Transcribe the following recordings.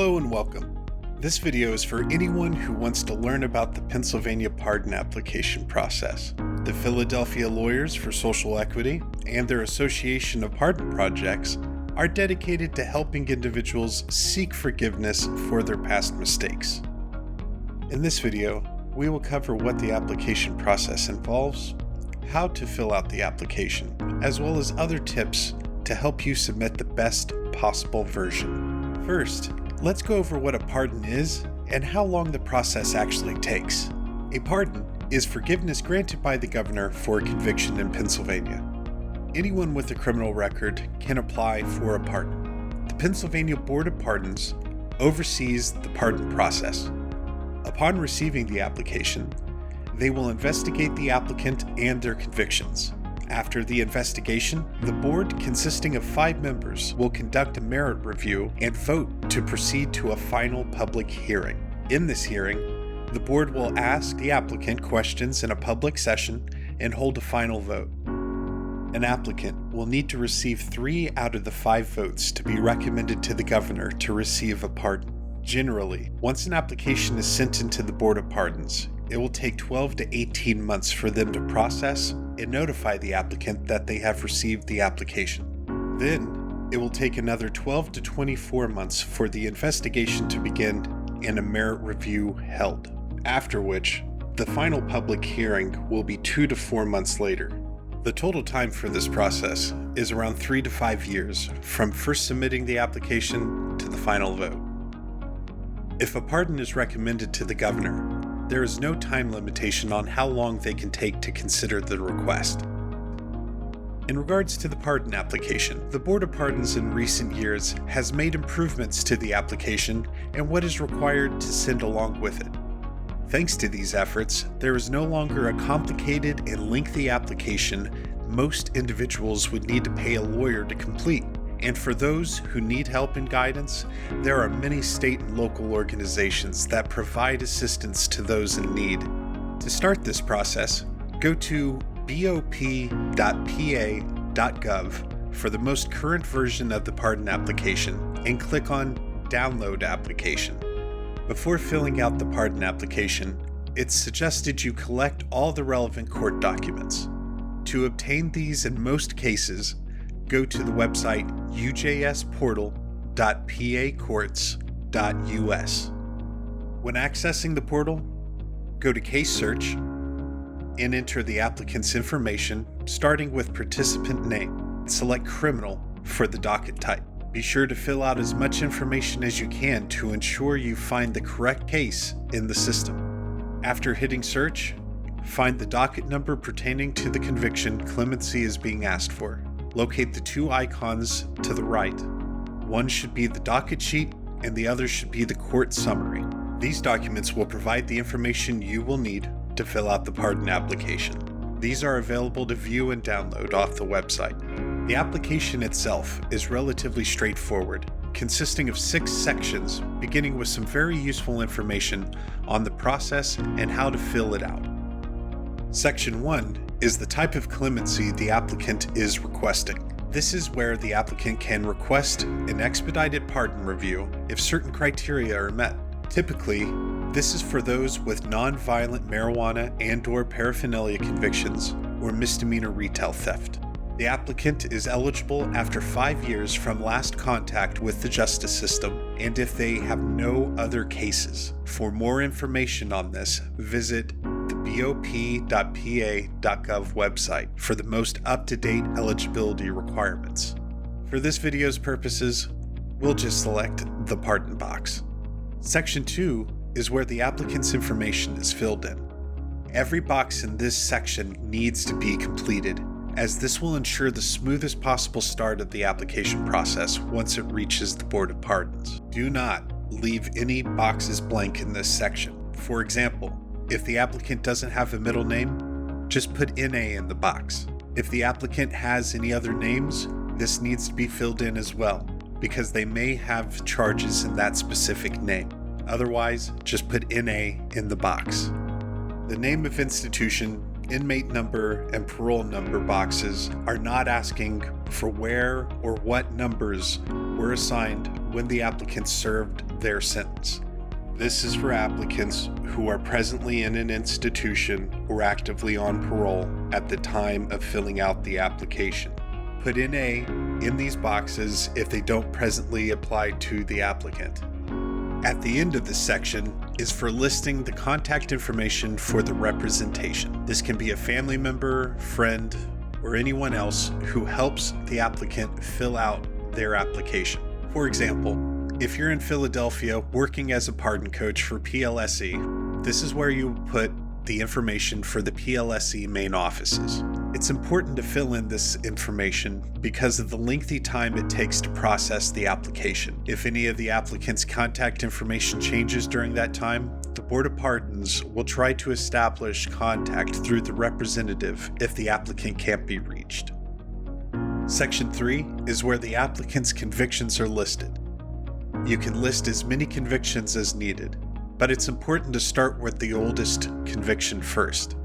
Hello and welcome. This video is for anyone who wants to learn about the Pennsylvania pardon application process. The Philadelphia Lawyers for Social Equity and their Association of Pardon Projects are dedicated to helping individuals seek forgiveness for their past mistakes. In this video, we will cover what the application process involves, how to fill out the application, as well as other tips to help you submit the best possible version. First, let's go over what a pardon is and how long the process actually takes. A pardon is forgiveness granted by the governor for a conviction in Pennsylvania. Anyone with a criminal record can apply for a pardon. The Pennsylvania Board of Pardons oversees the pardon process. Upon receiving the application, they will investigate the applicant and their convictions. After the investigation, the board, consisting of 5 members, will conduct a merit review and vote to proceed to a final public hearing. In this hearing, the board will ask the applicant questions in a public session and hold a final vote. An applicant will need to receive 3 out of the 5 votes to be recommended to the governor to receive a pardon. Generally, once an application is sent into the Board of Pardons, it will take 12 to 18 months for them to process and notify the applicant that they have received the application. Then, it will take another 12 to 24 months for the investigation to begin and a merit review held, after which the final public hearing will be 2 to 4 months later. The total time for this process is around 3 to 5 years from first submitting the application to the final vote. If a pardon is recommended to the governor, there is no time limitation on how long they can take to consider the request. In regards to the pardon application, the Board of Pardons in recent years has made improvements to the application and what is required to send along with it. Thanks to these efforts, there is no longer a complicated and lengthy application most individuals would need to pay a lawyer to complete. And for those who need help and guidance, there are many state and local organizations that provide assistance to those in need. To start this process, go to BOP.PA.GOV for the most current version of the pardon application and click on Download Application. Before filling out the pardon application, it's suggested you collect all the relevant court documents. To obtain these in most cases, go to the website ujsportal.pacourts.us. When accessing the portal, go to Case Search and enter the applicant's information, starting with participant name. Select Criminal for the docket type. Be sure to fill out as much information as you can to ensure you find the correct case in the system. After hitting Search, find the docket number pertaining to the conviction clemency is being asked for. Locate the 2 icons to the right. One should be the docket sheet and the other should be the court summary. These documents will provide the information you will need to fill out the pardon application. These are available to view and download off the website. The application itself is relatively straightforward, consisting of 6 sections, beginning with some very useful information on the process and how to fill it out. Section 1 is the type of clemency the applicant is requesting. This is where the applicant can request an expedited pardon review if certain criteria are met. Typically, this is for those with non-violent marijuana and/or paraphernalia convictions or misdemeanor retail theft. The applicant is eligible after 5 years from last contact with the justice system and if they have no other cases. For more information on this, visit the BOP.PA.GOV website for the most up-to-date eligibility requirements. For this video's purposes, we'll just select the pardon box. Section 2 is where the applicant's information is filled in. Every box in this section needs to be completed, as this will ensure the smoothest possible start of the application process once it reaches the Board of Pardons. Do not leave any boxes blank in this section. For example, if the applicant doesn't have a middle name, just put NA in the box. If the applicant has any other names, this needs to be filled in as well, because they may have charges in that specific name. Otherwise, just put NA in the box. The name of institution, inmate number, and parole number boxes are not asking for where or what numbers were assigned when the applicant served their sentence. This is for applicants who are presently in an institution or actively on parole at the time of filling out the application. Put an A in these boxes if they don't presently apply to the applicant. At the end of this section is for listing the contact information for the representation. This can be a family member, friend, or anyone else who helps the applicant fill out their application. For example, if you're in Philadelphia working as a pardon coach for PLSE, this is where you put the information for the PLSE main offices. It's important to fill in this information because of the lengthy time it takes to process the application. If any of the applicant's contact information changes during that time, the Board of Pardons will try to establish contact through the representative if the applicant can't be reached. Section 3 is where the applicant's convictions are listed. You can list as many convictions as needed, but it's important to start with the oldest conviction first.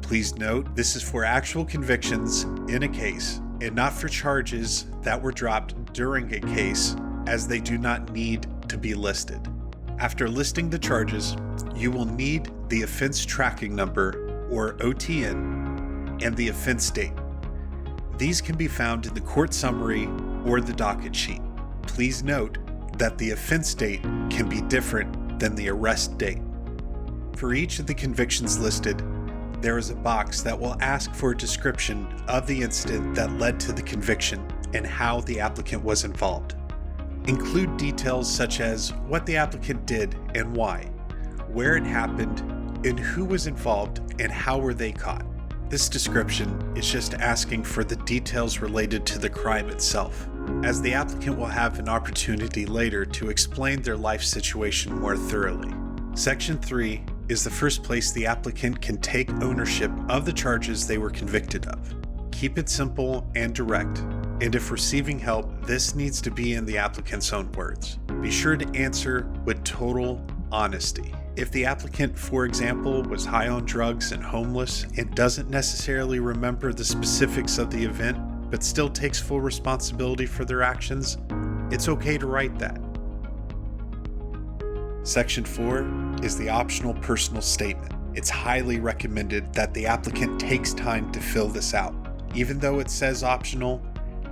Please note, this is for actual convictions in a case and not for charges that were dropped during a case, as they do not need to be listed. After listing the charges, you will need the offense tracking number, or OTN, and the offense date. These can be found in the court summary or the docket sheet. Please note that the offense date can be different than the arrest date. For each of the convictions listed, there is a box that will ask for a description of the incident that led to the conviction and how the applicant was involved. Include details such as what the applicant did and why, where it happened, and who was involved and how were they caught. This description is just asking for the details related to the crime itself, as the applicant will have an opportunity later to explain their life situation more thoroughly. Section 3 is the first place the applicant can take ownership of the charges they were convicted of. Keep it simple and direct, and if receiving help, this needs to be in the applicant's own words. Be sure to answer with total honesty. If the applicant, for example, was high on drugs and homeless and doesn't necessarily remember the specifics of the event, but still takes full responsibility for their actions, it's okay to write that. Section 4 is the optional personal statement. It's highly recommended that the applicant takes time to fill this out. Even though it says optional,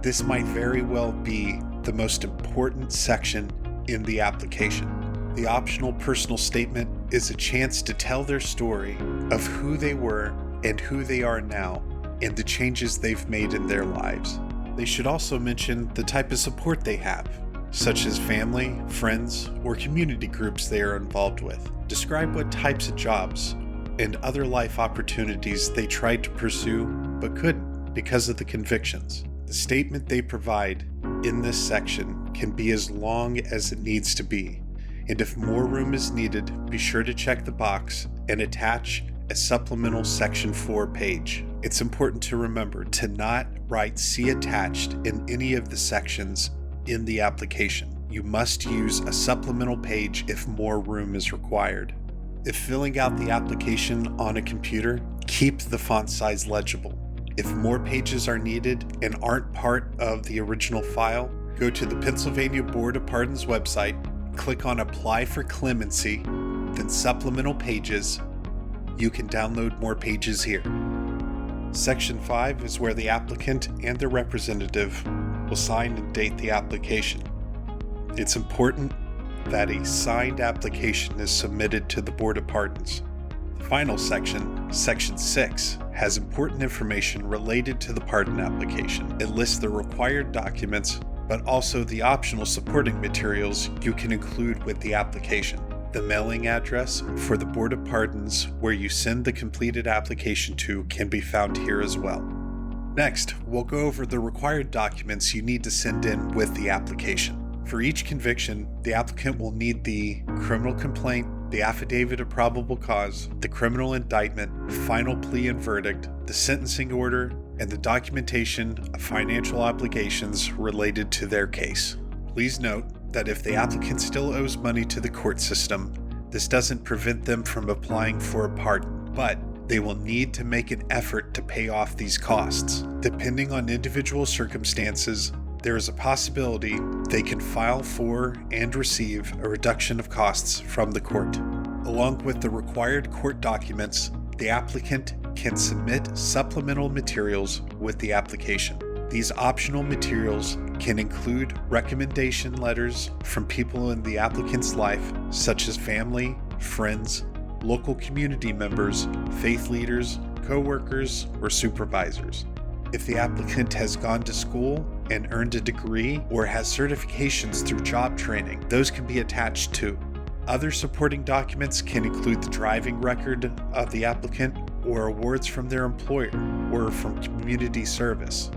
this might very well be the most important section in the application. The optional personal statement is a chance to tell their story of who they were and who they are now, and the changes they've made in their lives. They should also mention the type of support they have, such as family, friends, or community groups they are involved with. Describe what types of jobs and other life opportunities they tried to pursue but couldn't because of the convictions. The statement they provide in this section can be as long as it needs to be, and if more room is needed, be sure to check the box and attach a supplemental Section 4 page. It's important to remember to not write "see attached" in any of the sections in the application. You must use a supplemental page if more room is required. If filling out the application on a computer, keep the font size legible. If more pages are needed and aren't part of the original file, go to the Pennsylvania Board of Pardons website, click on Apply for Clemency, then Supplemental Pages. You can download more pages here. Section 5 is where the applicant and their representative will sign and date the application. It's important that a signed application is submitted to the Board of Pardons. The final section, Section 6, has important information related to the pardon application. It lists the required documents, but also the optional supporting materials you can include with the application. The mailing address for the Board of Pardons where you send the completed application to can be found here as well. Next, we'll go over the required documents you need to send in with the application. For each conviction, the applicant will need the criminal complaint, the affidavit of probable cause, the criminal indictment, final plea and verdict, the sentencing order, and the documentation of financial obligations related to their case. Please note that if the applicant still owes money to the court system, this doesn't prevent them from applying for a pardon, but they will need to make an effort to pay off these costs. Depending on individual circumstances, there is a possibility they can file for and receive a reduction of costs from the court. Along with the required court documents, the applicant can submit supplemental materials with the application. These optional materials can include recommendation letters from people in the applicant's life, such as family, friends, local community members, faith leaders, co-workers, or supervisors. If the applicant has gone to school and earned a degree or has certifications through job training, those can be attached too. Other supporting documents can include the driving record of the applicant or awards from their employer or from community service.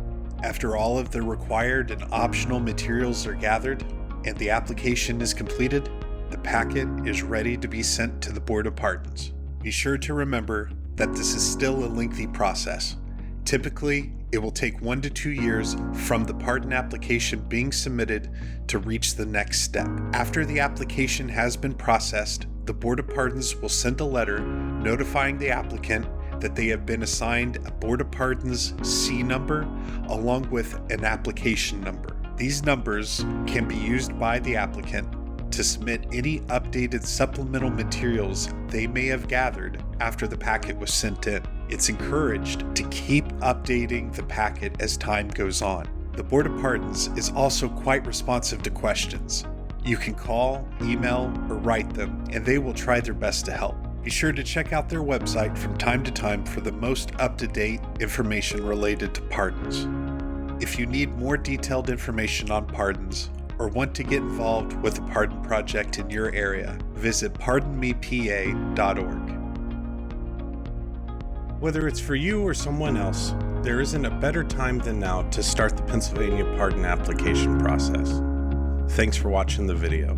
After all of the required and optional materials are gathered and the application is completed, the packet is ready to be sent to the Board of Pardons. Be sure to remember that this is still a lengthy process. Typically, it will take 1 to 2 years from the pardon application being submitted to reach the next step. After the application has been processed, the Board of Pardons will send a letter notifying the applicant that they have been assigned a Board of Pardons C number along with an application number. These numbers can be used by the applicant to submit any updated supplemental materials they may have gathered after the packet was sent in. It's encouraged to keep updating the packet as time goes on. The Board of Pardons is also quite responsive to questions. You can call, email, or write them, and they will try their best to help. Be sure to check out their website from time to time for the most up-to-date information related to pardons. If you need more detailed information on pardons or want to get involved with a pardon project in your area, visit pardonmepa.org. Whether it's for you or someone else, there isn't a better time than now to start the Pennsylvania pardon application process. Thanks for watching the video.